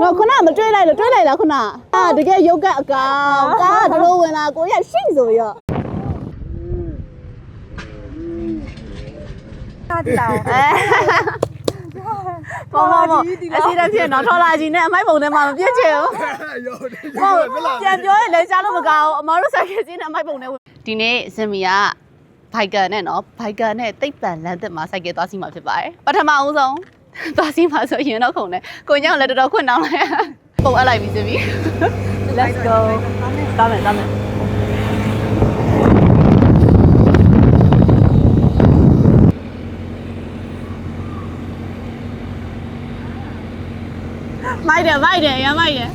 တော့ခုနမတွေ့လိုက်လို့တွေ့လိုက်လားခုနတကယ်ရုပ်ကအကောင်ကားကတို့ဝင်လာကိုရရှိဆိုရောဟာဒီလားဘောအစီတက်ဖြစ်တော့ထော်လာကြီးနဲ့အမိုက်ပုံထဲမှာမပြည့်ချင်ဘူးပြန်ပြောရင်လည်းရှားလို့မကောင်းအမတို့ဆိုင်ကကြီးနဲ့အမိုက်ပုံထဲဒီနေ့ဇင်မီကဘိုက်ကာနဲ့နော်ဘိုက်ကာနဲ့တိတ်ပံလမ်းသစ်မှာစိုက်ကဲသွားစီမှာဖြစ်ပါတယ်ပထမအဦးဆုံးသွားစီမှာဆိုရင်တော့ခုံနဲ့ကိုညောင်လည်းတော်တော်ခွင့်တောင်းလိုက်ပုံအပ်လိုက်ပြီဇင်မီ Let's go တားမယ်မိုက်တယ်ရမ်းမိုက်တယ်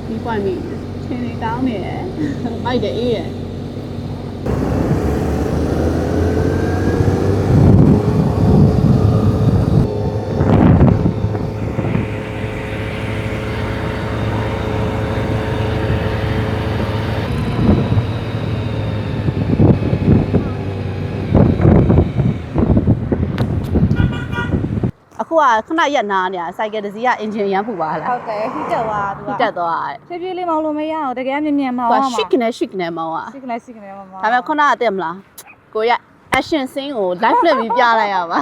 ဒီပွိုင်မီချင်းလေးတောင်းနေတယ်မိုက်တယ်အေးရယ်အခုကခဏရက်နာနေတာစိုက်ကယ်တစ်စီးကအင်ဂျင်ရမ်းပူပါလားဟုတ်တယ်ဟိတက်သွားသူကတက်သွားဖြည်းဖြည်းလေးမောင်းလို့မရအောင်တကယ်မြင်မောင်းအောင်ရှစ်ကနေမောင်းอ่ะရှစ်ကနေမောင်းဒါပေမဲ့ခုနကတက်မလားကိုရ action scene ကို live လုပ်ပြီးပြလိုက်ရပါ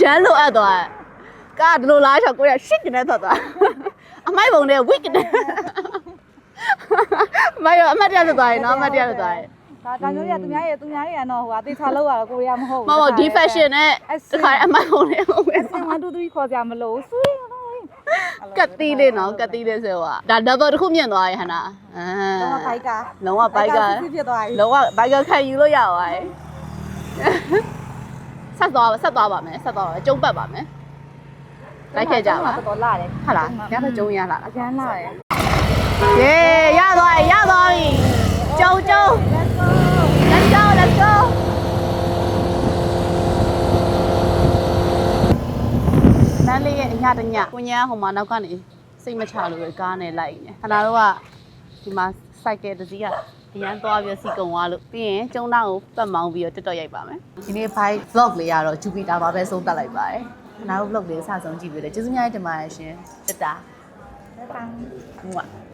ရမ်းလိုအပ်သွားကားဒီလိုလားဆိုကိုရရှစ်ကနေထွက်သွားအမိုက်ပုံနဲ့ weak နဲ့မရအမတ်ရသွားရင်နော်အမတ်ရသွားရင်ဒါမျိုးရသူများရဲ့တော့ဟိုအသေးချလောက်ရတော့ကိုရီးယားမဟုတ်ဘူးဒီ fashion နဲ့တခါအမိုက်ပုံနဲ့ဟုတ်ပဲ1 2 3ခေါ်ကြမလို့ဆွေးကတ်တီးလေးနော်ကတ်တီးလေးဆိုတော့ဒါ double တစ်ခုမြင့်သွားရဲ့ဟနာလုံးဝဘိုက်ကာလုံးဝဘိုက်ကာဖြစ်သွားပြီလုံးဝဘိုက်ကာခံယူလို့ရသွားရဲ့ဆက်သွားပါမယ်ကျုံးပတ်ပါမယ်လိုက်ခဲ့ကြပါတော်တော်လာတယ်ဟုတ်လားညတော့ကျုံးရလာအကျန်းလာတယ်ယေရသွားပြီကျုံlet's go နန်းလေးရဲ့အညတညကိုညာဟိုမှာနောက်ကနေစိတ်မချလို့ပဲကားနဲ့လိုက်နေခဏတော့ကဒီမှာစိုက်ကယ်တစ်စီးကအရန်သွားပြီးစီကုံသွားလို့ပြီးရင်ကျုံသားကိုပတ်မောင်းပြီးတော့တက်တော့ရိုက်ပါမယ်ဒီနေ့ bike vlog လေးကတော့ဂျူပီတာပါပဲဆုံးသက်လိုက်ပါတယ်ခဏတော့ vlog လေးအစဆုံးကြည့်ပြီးတယ်ကျေးဇူးများတင်ပါတယ်ရှင်တက်တာတက်တာ